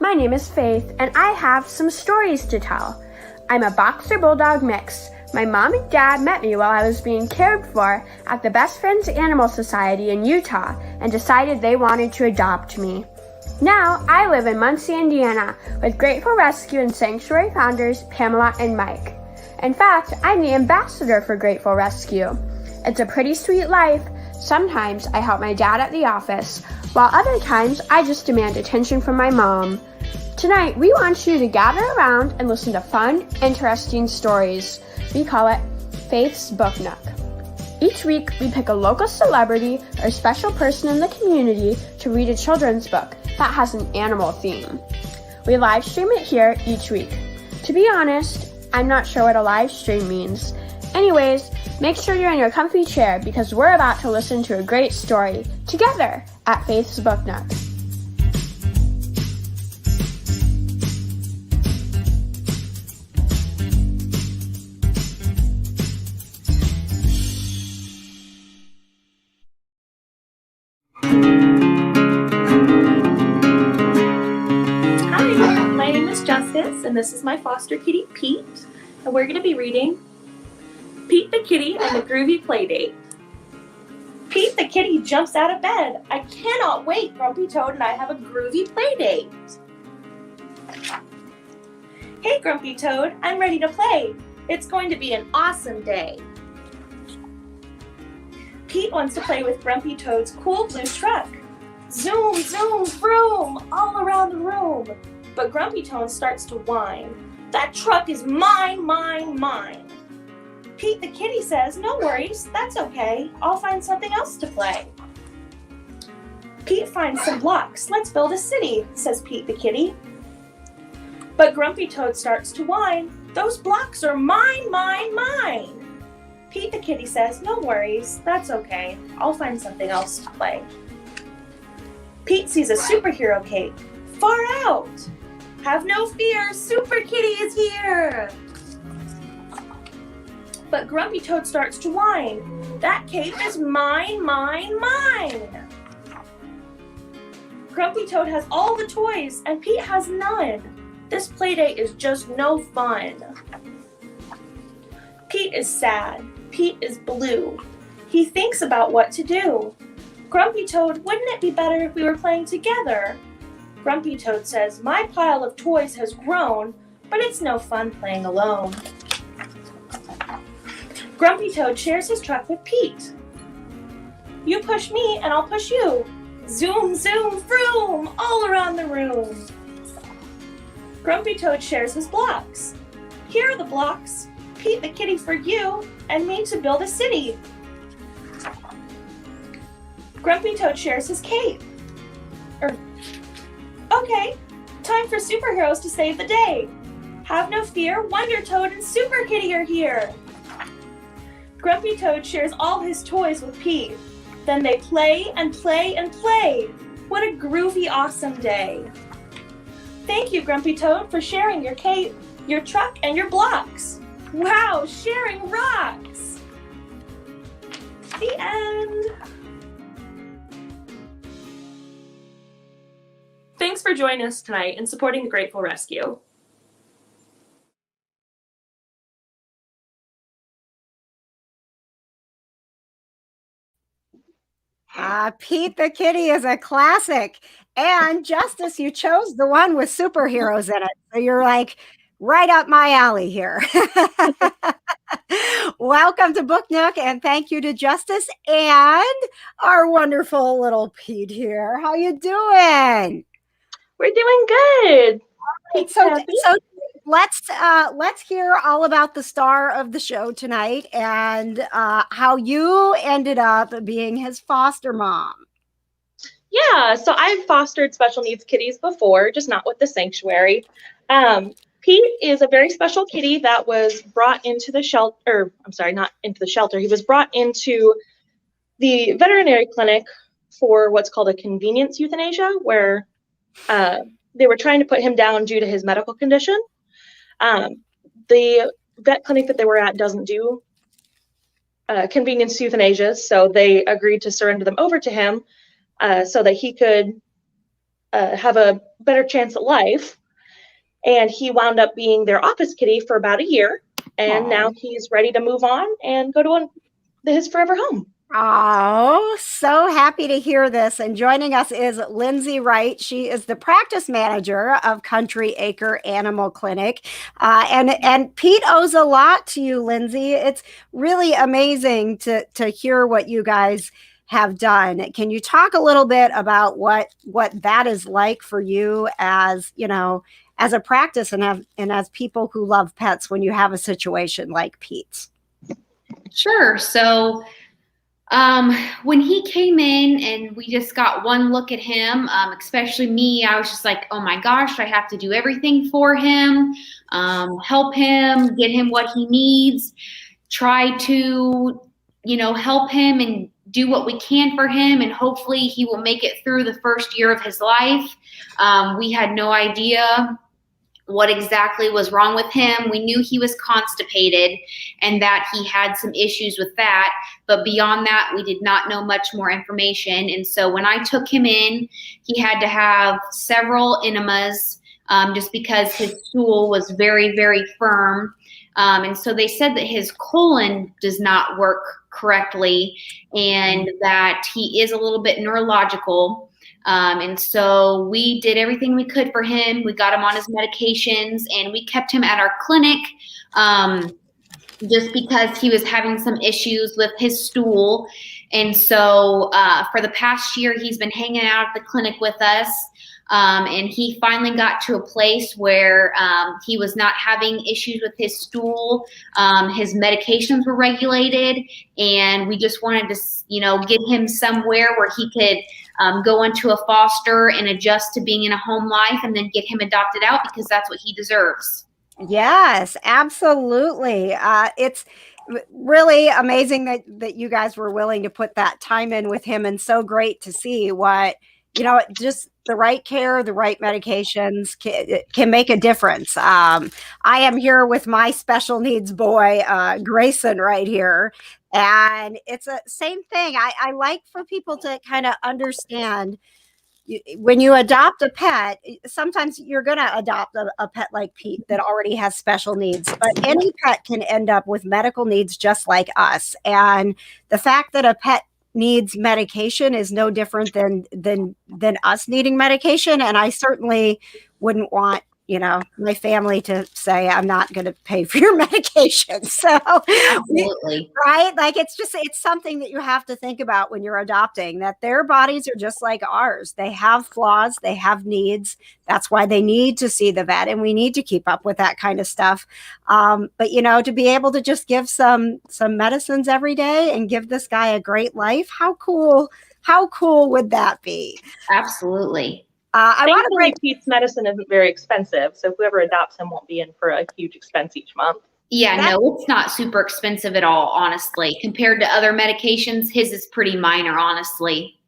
My name is Faith, and I have some stories to tell. I'm a Boxer Bulldog mix. My mom and dad met me while I was being cared for at the Best Friends Animal Society in Utah and decided they wanted to adopt me. Now, I live in Muncie, Indiana, with Grateful Rescue and Sanctuary founders Pamela and Mike. In fact, I'm the ambassador for Grateful Rescue. It's a pretty sweet life. Sometimes I help my dad at the office, while other times I just demand attention from my mom. Tonight, we want you to gather around and listen to fun, interesting stories. We call it Faith's Book Nook. Each week, we pick a local celebrity or special person in the community to read a children's book that has an animal theme. We live stream it here each week. To be honest, I'm not sure what a live stream means. Anyways, make sure you're in your comfy chair because we're about to listen to a great story together at Faith's Book Nook. Hi, my name is Justice, and this is my foster kitty, Pete, and we're going to be reading Pete the Kitty and the Groovy Playdate. Pete the Kitty jumps out of bed. I cannot wait. Grumpy Toad and I have a groovy playdate. Hey, Grumpy Toad, I'm ready to play. It's going to be an awesome day. Pete wants to play with Grumpy Toad's cool blue truck. Zoom, zoom, vroom, all around the room. But Grumpy Toad starts to whine. That truck is mine, mine, mine. Pete the Kitty says, no worries, that's okay. I'll find something else to play. Pete finds some blocks. Let's build a city, says Pete the Kitty. But Grumpy Toad starts to whine. Those blocks are mine, mine, mine. Pete the Kitty says, no worries, that's okay. I'll find something else to play. Pete sees a superhero cape. Far out. Have no fear, Super Kitty is here. But Grumpy Toad starts to whine. That cape is mine, mine, mine. Grumpy Toad has all the toys and Pete has none. This playdate is just no fun. Pete is sad. Pete is blue. He thinks about what to do. Grumpy Toad, wouldn't it be better if we were playing together? Grumpy Toad says, my pile of toys has grown, but it's no fun playing alone. Grumpy Toad shares his truck with Pete. You push me and I'll push you. Zoom, zoom, vroom, all around the room. Grumpy Toad shares his blocks. Here are the blocks. Pete the Kitty for you and me to build a city. Grumpy Toad shares his cape. Okay, time for superheroes to save the day. Have no fear, Wonder Toad and Super Kitty are here. Grumpy Toad shares all his toys with Pete. Then they play and play and play. What a groovy, awesome day. Thank you, Grumpy Toad, for sharing your cape, your truck, and your blocks. Wow, sharing rocks. The end. Thanks for joining us tonight and supporting the Grateful Rescue. Pete the Kitty is a classic. And Justice, you chose the one with superheroes in it. So you're like right up my alley here. Welcome to Book Nook, and thank you to Justice and our wonderful little Pete here. How you doing? We're doing good. Right, so let's hear all about the star of the show tonight and how you ended up being his foster mom. Yeah, so I've fostered special needs kitties before, just not with the sanctuary. Pete is a very special kitty that was brought into the shelter, I'm sorry, not into the shelter. He was brought into the veterinary clinic for what's called a convenience euthanasia, where they were trying to put him down due to his medical condition. The vet clinic that they were at doesn't do convenience euthanasia, so they agreed to surrender them over to him so that he could have a better chance at life. And he wound up being their office kitty for about a year. And now he's ready to move on and go to his forever home. Oh, so happy to hear this. And joining us is Lindsay Wright. She is the practice manager of Country Acre Animal Clinic. And Pete owes a lot to you, Lindsay. It's really amazing to hear what you guys have done. Can you talk a little bit about what that is like for you as, as a practice and as people who love pets when you have a situation like Pete's? Sure. So when he came in and we just got one look at him, especially me, I was just like, oh my gosh, I have to do everything for him, help him, get him what he needs, try to, help him and do what we can for him. And hopefully he will make it through the first year of his life. We had no idea what exactly was wrong with him. We knew he was constipated and that he had some issues with that. But beyond that, we did not know much more information. And so when I took him in, he had to have several enemas just because his stool was very, very firm. And so they said that his colon does not work correctly and that he is a little bit neurological. And so we did everything we could for him. We got him on his medications and we kept him at our clinic just because he was having some issues with his stool. And so for the past year, he's been hanging out at the clinic with us. And he finally got to a place where he was not having issues with his stool. His medications were regulated, and we just wanted to, get him somewhere where he could go into a foster and adjust to being in a home life and then get him adopted out because that's what he deserves. Yes, absolutely. It's really amazing that you guys were willing to put that time in with him, and so great to see what, just the right care, the right medications can make a difference. I am here with my special needs boy, Grayson, right here. And it's a same thing. I like for people to kind of understand when you adopt a pet, sometimes you're going to adopt a pet like Pete that already has special needs, but any pet can end up with medical needs just like us. And the fact that a pet needs medication is no different than us needing medication. And I certainly wouldn't want, my family to say, I'm not going to pay for your medication. So, absolutely. Right? Like, it's something that you have to think about when you're adopting, that their bodies are just like ours. They have flaws, they have needs. That's why they need to see the vet, and we need to keep up with that kind of stuff. But, to be able to just give some medicines every day and give this guy a great life, how cool would that be? Absolutely. I want to bring Pete's medicine isn't very expensive, so whoever adopts him won't be in for a huge expense each month. Yeah, no, it's not super expensive at all, honestly. Compared to other medications, his is pretty minor, honestly.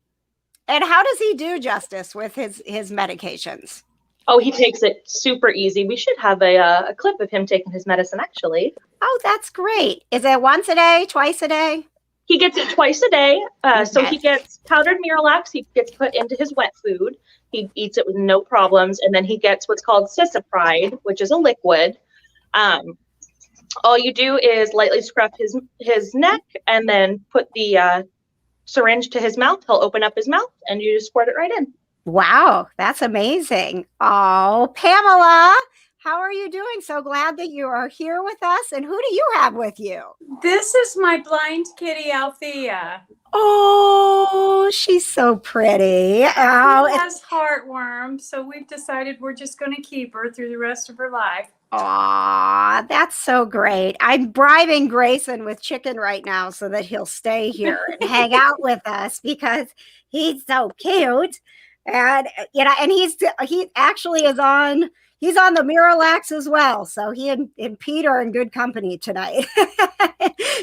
And how does he do, Justice, with his medications? Oh, he takes it super easy. We should have a clip of him taking his medicine, actually. Oh, that's great. Is it once a day, twice a day? He gets it twice a day. So he gets powdered Miralax. He gets put into his wet food. He eats it with no problems. And then he gets what's called Cisapride, which is a liquid. All you do is lightly scruff his neck and then put the syringe to his mouth. He'll open up his mouth and you just squirt it right in. Wow, that's amazing. Oh, Pamela, how are you doing? So glad that you are here with us. And who do you have with you? This is my blind kitty, Althea. Oh, she's so pretty. Oh, She has heartworm, so we've decided we're just going to keep her through the rest of her life. Aw, that's so great. I'm bribing Grayson with chicken right now so that he'll stay here and hang out with us because he's so cute. And, and he actually is on... He's on the Miralax as well. So he and Pete are in good company tonight.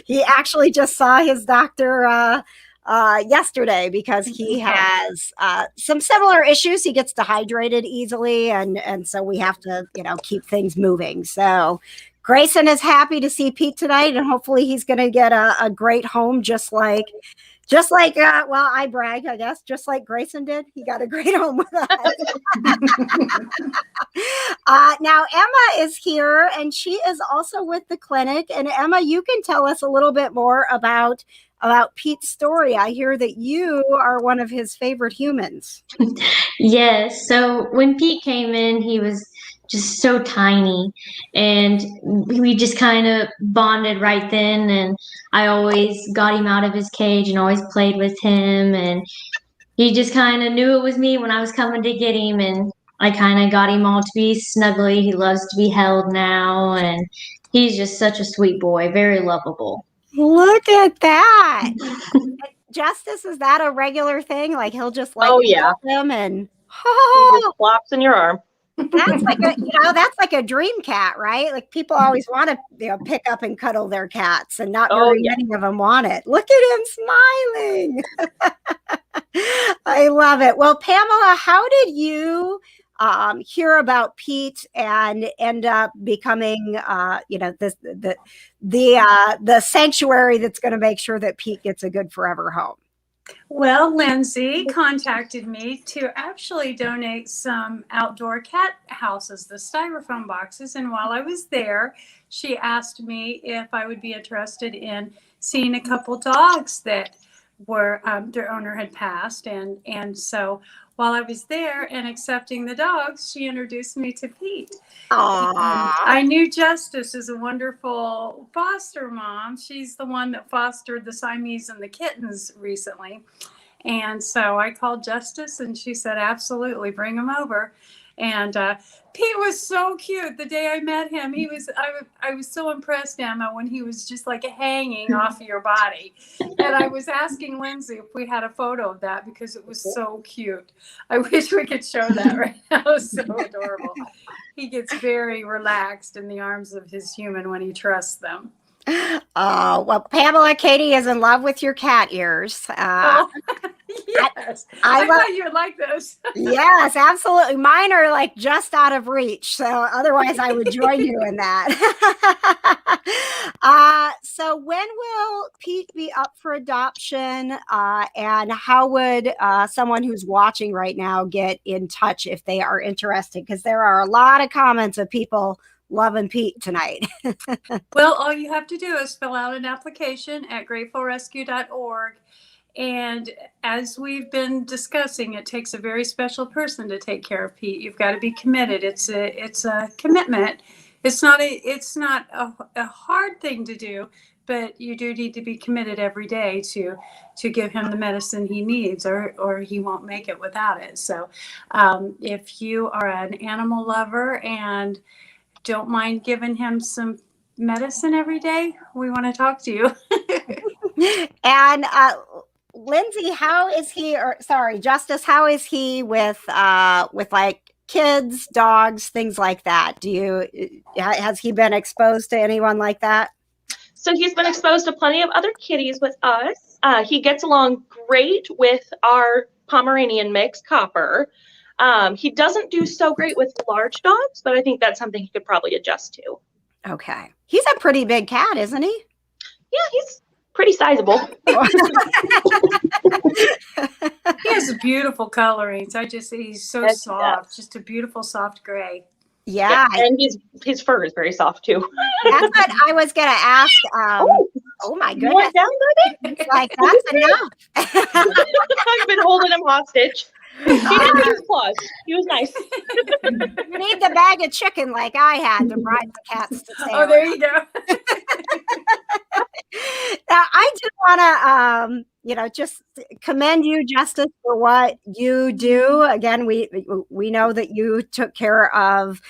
He actually just saw his doctor yesterday because he has some similar issues. He gets dehydrated easily. And so we have to, keep things moving. So Grayson is happy to see Pete tonight. And hopefully he's going to get a great home just like Just like, well, I brag, I guess, just like Grayson did. He got a great home with us. Now, Emma is here, and she is also with the clinic. And Emma, you can tell us a little bit more about Pete's story. I hear that you are one of his favorite humans. Yes. So when Pete came in, he was just so tiny, and we just kind of bonded right then. And I always got him out of his cage and always played with him. And he just kind of knew it was me when I was coming to get him. And I kind of got him all to be snuggly. He loves to be held now. And he's just such a sweet boy, very lovable. Look at that. Justice, is that a regular thing? Like he'll just like him and He just flops in your arm. that's like that's like a dream cat, right? Like people always want to pick up and cuddle their cats, and not very many of them want it. Look at him smiling. I love it. Well, Pamela, how did you hear about Pete and end up becoming the sanctuary that's going to make sure that Pete gets a good forever home? Well, Lindsay contacted me to actually donate some outdoor cat houses, the styrofoam boxes. And while I was there, she asked me if I would be interested in seeing a couple dogs that were their owner had passed. And so while I was there and accepting the dogs, she introduced me to Pete. I knew Justice is a wonderful foster mom. She's the one that fostered the Siamese and the kittens recently. And so I called Justice and she said, absolutely, bring them over. And Pete was so cute. The day I met him, I was so impressed, Emma, when he was just like hanging off of your body. And I was asking Lindsay if we had a photo of that because it was so cute. I wish we could show that right now. It was so adorable. He gets very relaxed in the arms of his human when he trusts them. Oh, well, Pamela, Katie is in love with your cat ears. Yes. I thought you would like those. Yes, absolutely. Mine are like just out of reach. So otherwise I would join you in that. So when will Pete be up for adoption? And how would someone who's watching right now get in touch if they are interested? Because there are a lot of comments of people loving Pete tonight. Well, all you have to do is fill out an application at gratefulrescue.org. And as we've been discussing, it takes a very special person to take care of Pete. You've got to be committed. It's a commitment. It's not a hard thing to do, but you do need to be committed every day to give him the medicine he needs, or he won't make it without it. So if you are an animal lover and don't mind giving him some medicine every day, we want to talk to you. And Lindsay, how is he, Justice, how is he with like kids, dogs, things like that? Has he been exposed to anyone like that? So he's been exposed to plenty of other kitties with us. He gets along great with our Pomeranian mix, Copper. He doesn't do so great with large dogs, but I think that's something he could probably adjust to. Okay. He's a pretty big cat, isn't he? Yeah, he's pretty sizable. He has beautiful colorings. He's so soft, just a beautiful soft gray. Yeah. And his fur is very soft too. That's what I was going to ask. Oh my goodness. You went down, baby? It's like, that's enough. I've been holding him hostage. He didn't need his claws. He was nice. You need the bag of chicken like I had to bribe the cats to stay there you go. Now, I do want to, just commend you, Justice, for what you do. Again, we know that you took care of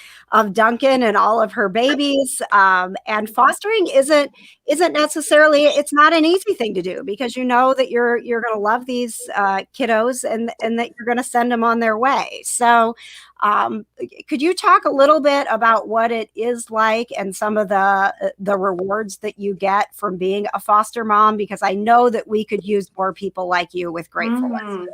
Duncan and all of her babies. And fostering isn't necessarily, it's not an easy thing to do because you know that you're going to love these kiddos and that you're going to send them on their way. So could you talk a little bit about what it is like and some of the rewards that you get from being a foster mom? Because I know that we could use more people like you with Gratefulness. Mm-hmm.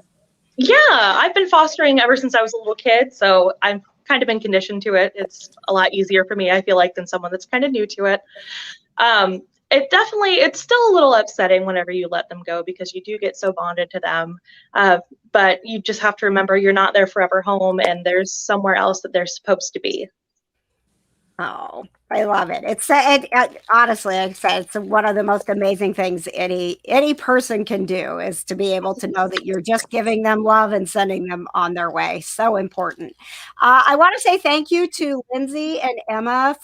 Yeah, I've been fostering ever since I was a little kid, so I've kind of been conditioned to it. It's a lot easier for me, I feel like, than someone that's kind of new to it. it's still a little upsetting whenever you let them go because you do get so bonded to them. But you just have to remember you're not their forever home, and there's somewhere else that they're supposed to be. Oh, I love it. Honestly, like I said, it's one of the most amazing things any person can do is to be able to know that you're just giving them love and sending them on their way. So important. I want to say thank you to Lindsay and Emma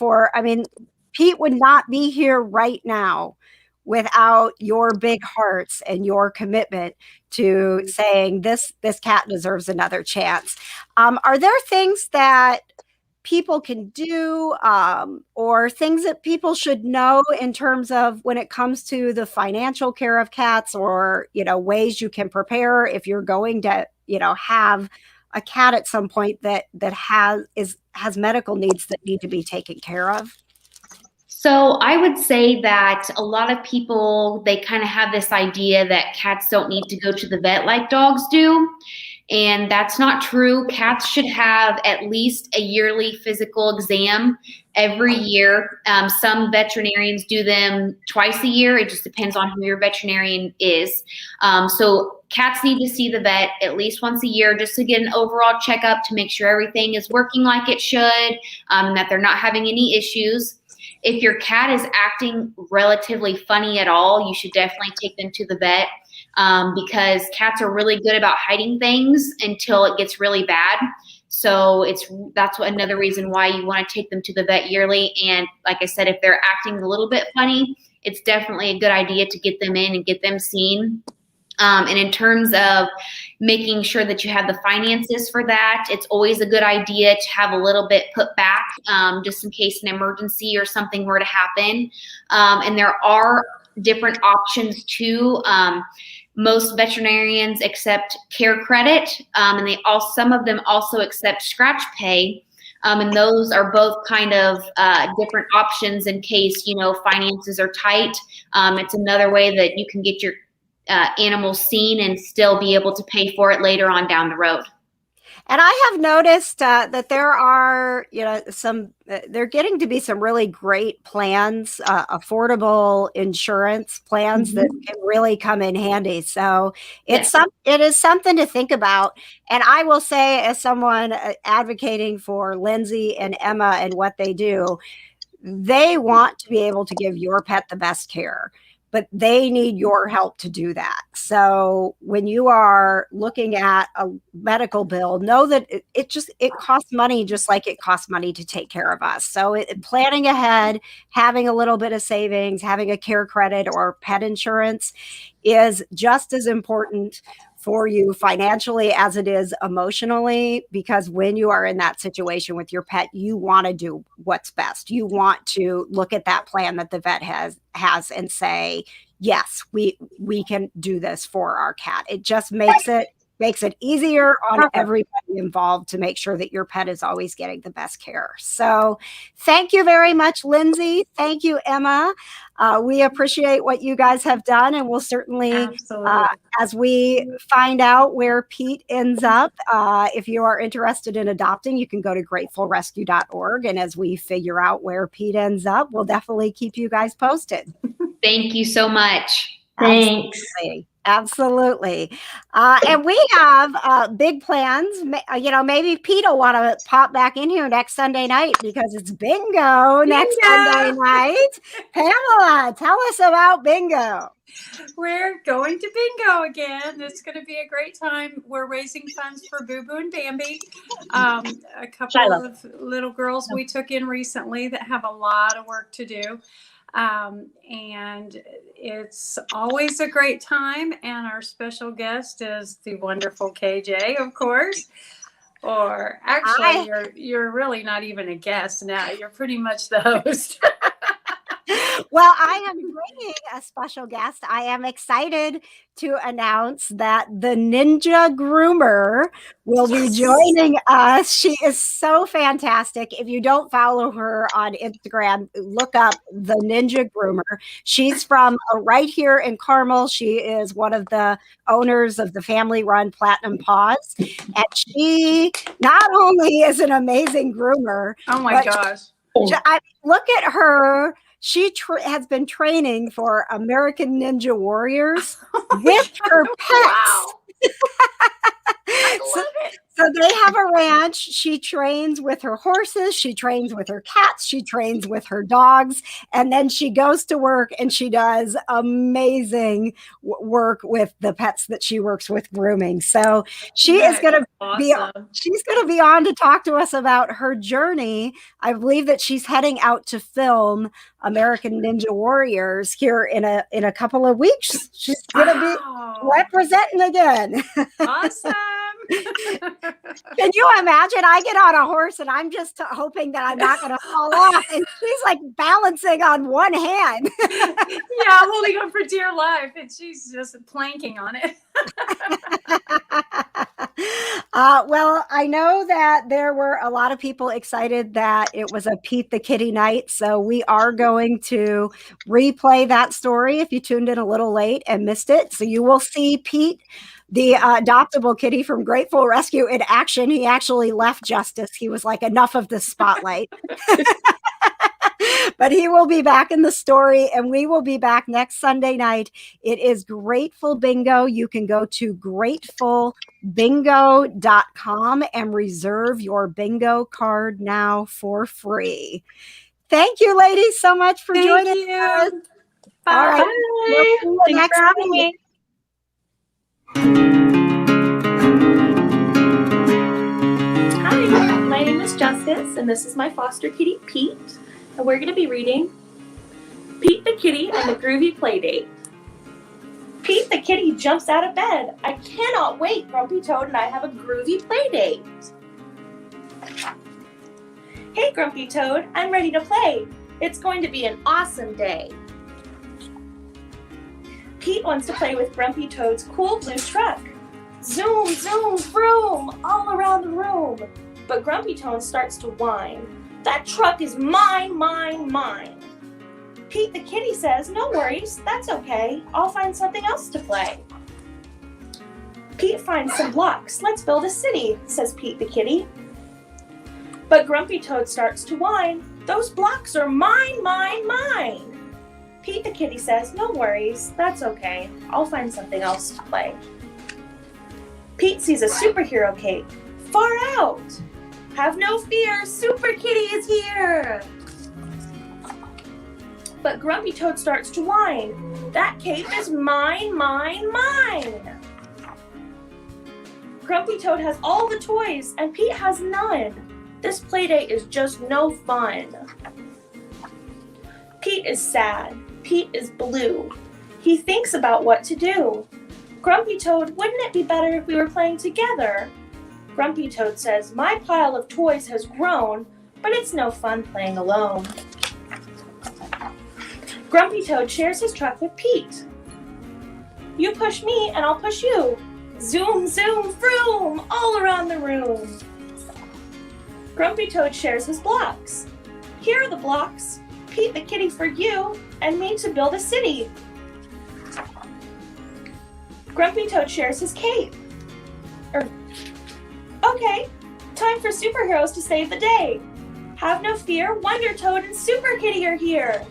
Pete would not be here right now without your big hearts and your commitment to saying this cat deserves another chance. Are there things that people can do or things that people should know in terms of when it comes to the financial care of cats, or ways you can prepare if you're going to have a cat at some point that has medical needs that need to be taken care of? So I would say that a lot of people, they kind of have this idea that cats don't need to go to the vet like dogs do. And that's not true. Cats should have at least a yearly physical exam every year. Some veterinarians do them twice a year. It just depends on who your veterinarian is. So cats need to see the vet at least once a year just to get an overall checkup to make sure everything is working like it should, and that they're not having any issues. If your cat is acting relatively funny at all, you should definitely take them to the vet. Because cats are really good about hiding things until it gets really bad. So that's another reason why you want to take them to the vet yearly. And like I said, if they're acting a little bit funny, it's definitely a good idea to get them in and get them seen. And in terms of making sure that you have the finances for that, it's always a good idea to have a little bit put back, just in case an emergency or something were to happen. And there are different options too. Most veterinarians accept care credit, and some of them also accept scratch pay. And those are both kind of different options in case, finances are tight. It's another way that you can get your animals seen and still be able to pay for it later on down the road. And I have noticed that there are, they're getting to be some really great plans, affordable insurance plans that can really come in handy. So it is something to think about. And I will say, as someone advocating for Lindsay and Emma and what they do, they want to be able to give your pet the best care, but they need your help to do that. So when you are looking at a medical bill, know that it costs money, just like it costs money to take care of us. So planning ahead, having a little bit of savings, having a care credit or pet insurance is just as important for you financially as it is emotionally, because when you are in that situation with your pet, you want to do what's best. You want to look at that plan that the vet has and say, yes, we can do this for our cat. It just makes it easier on everybody involved to make sure that your pet is always getting the best care. So thank you very much, Lindsay. Thank you, Emma. We appreciate what you guys have done, and we'll certainly, as we find out where Pete ends up, if you are interested in adopting, you can go to gratefulrescue.org. And as we figure out where Pete ends up, we'll definitely keep you guys posted. Thank you so much. Thanks. Absolutely. And we have big plans. Maybe Pete will want to pop back in here next Sunday night because it's bingo next Sunday night. Pamela, tell us about bingo. We're going to bingo again. It's going to be a great time. We're raising funds for Boo Boo and Bambi, a couple of little girls we took in recently that have a lot of work to do. And it's always a great time. And our special guest is the wonderful KJ, of course. Or actually, you're really not even a guest now. You're pretty much the host. Well, I am bringing a special guest. I am excited to announce that the Ninja Groomer will be joining us. She is so fantastic. If you don't follow her on Instagram, look up the Ninja Groomer. She's from right here in Carmel. She is one of the owners of the family-run Platinum Paws. And she not only is an amazing groomer. Oh my gosh. Look at her She has been training for American Ninja Warriors with her pets. Wow. I So, love it. so they have a ranch. She trains with her horses. She trains with her cats. She trains with her dogs. And then she goes to work and she does amazing work with the pets that she works with grooming. So she is going to be, she's going to be on to talk to us about her journey. I believe that she's heading out to film American Ninja Warriors here in a couple of weeks. She's going to be representing again. Awesome. Can you imagine? I get on a horse and I'm just hoping that I'm not going to fall off. And she's like balancing on one hand. Yeah, holding on for dear life. And she's just planking on it. Well, I know that there were a lot of people excited that it was a Pete the Kitty night. So we are going to replay that story if you tuned in a little late and missed it. So you will see Pete, the adoptable kitty from Grateful Rescue, in action. He actually left Justice. He was like, enough of the spotlight. But he will be back in the story, and we will be back next Sunday night. It is Grateful Bingo. You can go to gratefulbingo.com and reserve your bingo card now for free. Thank you, ladies, so much for joining us. Bye. All right. We'll see you Thanks next for having week. me. Hi, my name is Justice, and this is my foster kitty, Pete. And we're going to be reading Pete the Kitty and the Groovy Playdate. Pete the Kitty jumps out of bed. I cannot wait. Grumpy Toad and I have a groovy playdate. Hey, Grumpy Toad, I'm ready to play. It's going to be an awesome day. Pete wants to play with Grumpy Toad's cool blue truck. Zoom, zoom, vroom, all around the room. But Grumpy Toad starts to whine. That truck is mine, mine, mine. Pete the Kitty says, no worries, that's okay. I'll find something else to play. Pete finds some blocks. Let's build a city, says Pete the Kitty. But Grumpy Toad starts to whine. Those blocks are mine, mine, mine. Pete the Kitty says, no worries, that's okay. I'll find something else to play. Pete sees a superhero cape. Far out! Have no fear, Super Kitty is here! But Grumpy Toad starts to whine. That cape is mine, mine, mine! Grumpy Toad has all the toys, and Pete has none. This playdate is just no fun. Pete is sad. Pete is blue. He thinks about what to do. Grumpy Toad, wouldn't it be better if we were playing together? Grumpy Toad says, my pile of toys has grown, but it's no fun playing alone. Grumpy Toad shares his truck with Pete. You push me and I'll push you. Zoom, zoom, vroom, all around the room. Grumpy Toad shares his blocks. Here are the blocks. Pete the Kitty for you and me to build a city. Grumpy Toad shares his cape. Okay, time for superheroes to save the day. Have no fear, Wonder Toad and Super Kitty are here.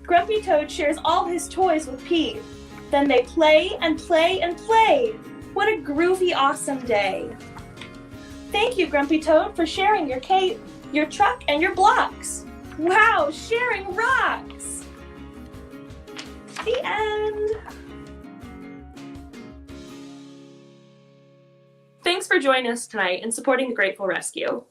Grumpy Toad shares all his toys with Pete. Then they play and play and play. What a groovy, awesome day. Thank you, Grumpy Toad, for sharing your cape, your truck, and your blocks. Wow, sharing rocks! The end. Thanks for joining us tonight and supporting the Grateful Rescue.